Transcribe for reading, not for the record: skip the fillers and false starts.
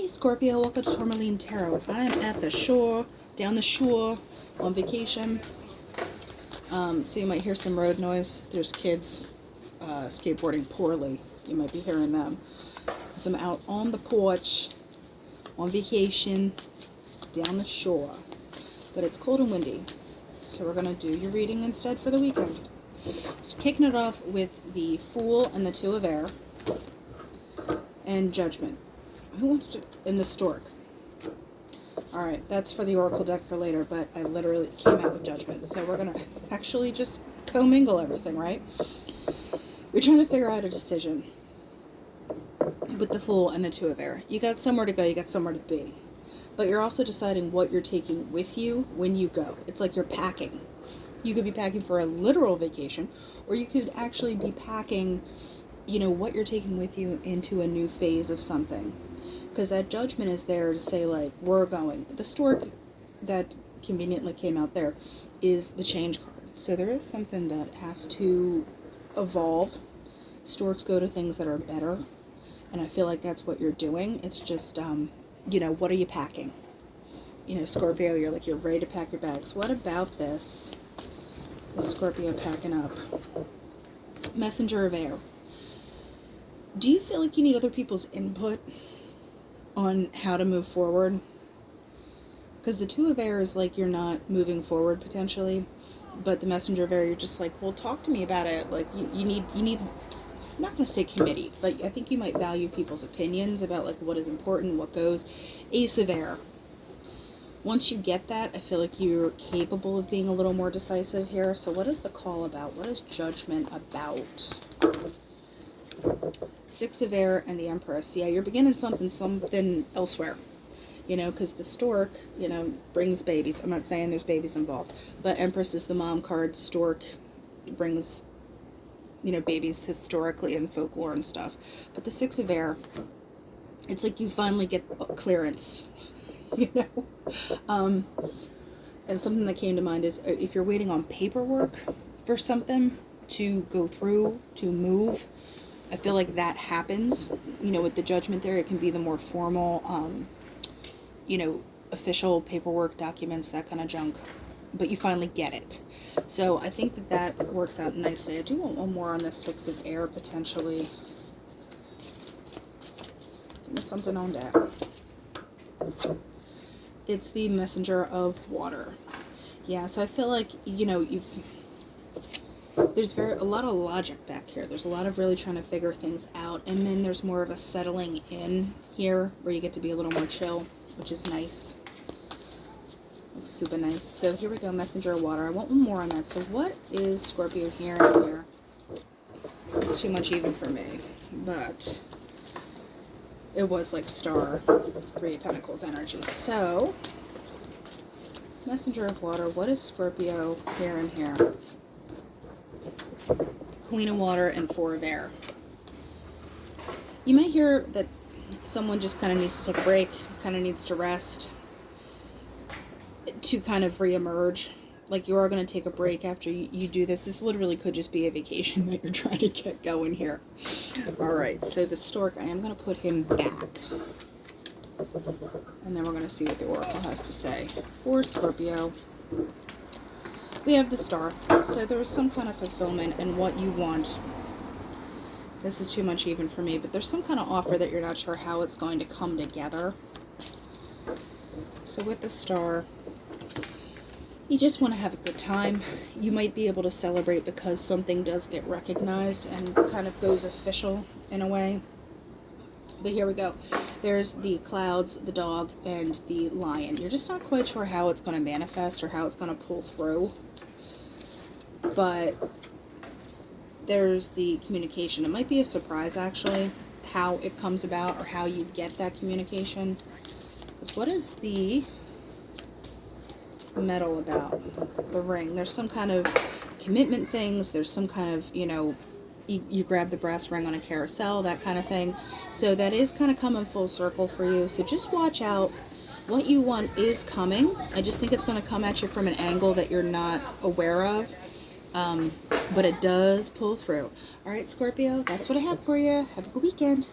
Hey Scorpio, welcome to Tourmaline Tarot. I'm at the shore, down the shore, on vacation. So you might hear some road noise. There's kids skateboarding poorly. You might be hearing them. Because I'm out on the porch, on vacation, down the shore. But it's cold and windy. So we're going to do your reading instead for the weekend. So kicking it off with the Fool and the Two of Air. And Judgment. Who wants to... in the Stork. Alright, that's for the Oracle deck for later, but I literally came out with Judgment. So we're going to actually just commingle everything, right? You're trying to figure out a decision with the Fool and the Two of Air. You got somewhere to go, you got somewhere to be. But you're also deciding what you're taking with you when you go. It's like you're packing. You could be packing for a literal vacation, or you could actually be packing, you know, what you're taking with you into a new phase of something. Because that Judgment is there to say, like, we're going. The Stork that conveniently came out there is the Change card. So there is something that has to evolve. Storks go to things that are better. And I feel like that's what you're doing. It's just, you know, what are you packing? You know, Scorpio, you're like, you're ready to pack your bags. What about this? The Scorpio packing up. Messenger of Air. Do you feel like you need other people's input on how to move forward? Because the Two of Air is like you're not moving forward potentially, but the Messenger of Air, you're just like, well, talk to me about it. Like you need I'm not going to say committee, but I think you might value people's opinions about like what is important, what goes. Ace of Air. Once you get that, I feel like you're capable of being a little more decisive here. So what is the call about? What is Judgment about? Six of Air and the Empress. Yeah, you're beginning something elsewhere. You know, because the Stork, you know, brings babies. I'm not saying there's babies involved. But Empress is the mom card. Stork brings, you know, babies historically in folklore and stuff. But the Six of Air, it's like you finally get clearance. You know? And something that came to mind is if you're waiting on paperwork for something to go through, to move, I feel like that happens, you know, with the Judgment there. It can be the more formal, you know, official paperwork, documents, that kind of junk. But you finally get it. So I think that that works out nicely. I do want one more on the Six of Air, potentially. Give me something on that. It's the Messenger of Water. Yeah, so I feel like, you know, there's a lot of logic back here. There's a lot of really trying to figure things out. And then there's more of a settling in here where you get to be a little more chill, which is nice. It's super nice. So here we go, Messenger of Water. I want one more on that. So what is Scorpio hearing here? It's too much even for me. But it was like Star, Three of Pentacles energy. So, Messenger of Water, what is Scorpio hearing here? Queen of Water and Four of Air. You might hear that someone just kind of needs to take a break, kind of needs to rest, to kind of re-emerge. Like you are going to take a break after you do this. This literally could just be a vacation that you're trying to get going here. Alright, so the Stork, I am going to put him back. And then we're going to see what the Oracle has to say. For Scorpio, we have the Star. So there's some kind of fulfillment in what you want. This is too much even for me, but there's some kind of offer that you're not sure how it's going to come together. So with the Star, you just want to have a good time. You might be able to celebrate because something does get recognized and kind of goes official in a way. But here we go. There's the clouds, the dog, and the lion. You're just not quite sure how it's going to manifest or how it's going to pull through. But there's the communication. It might be a surprise, actually, how it comes about or how you get that communication. Because what is the Metal about? The Ring. There's some kind of commitment things. There's some kind of, you know, you grab the brass ring on a carousel, that kind of thing. So that is kind of coming full circle for you. So just watch out. What you want is coming. I just think it's going to come at you from an angle that you're not aware of. But it does pull through. All right, Scorpio, that's what I have for you. Have a good weekend.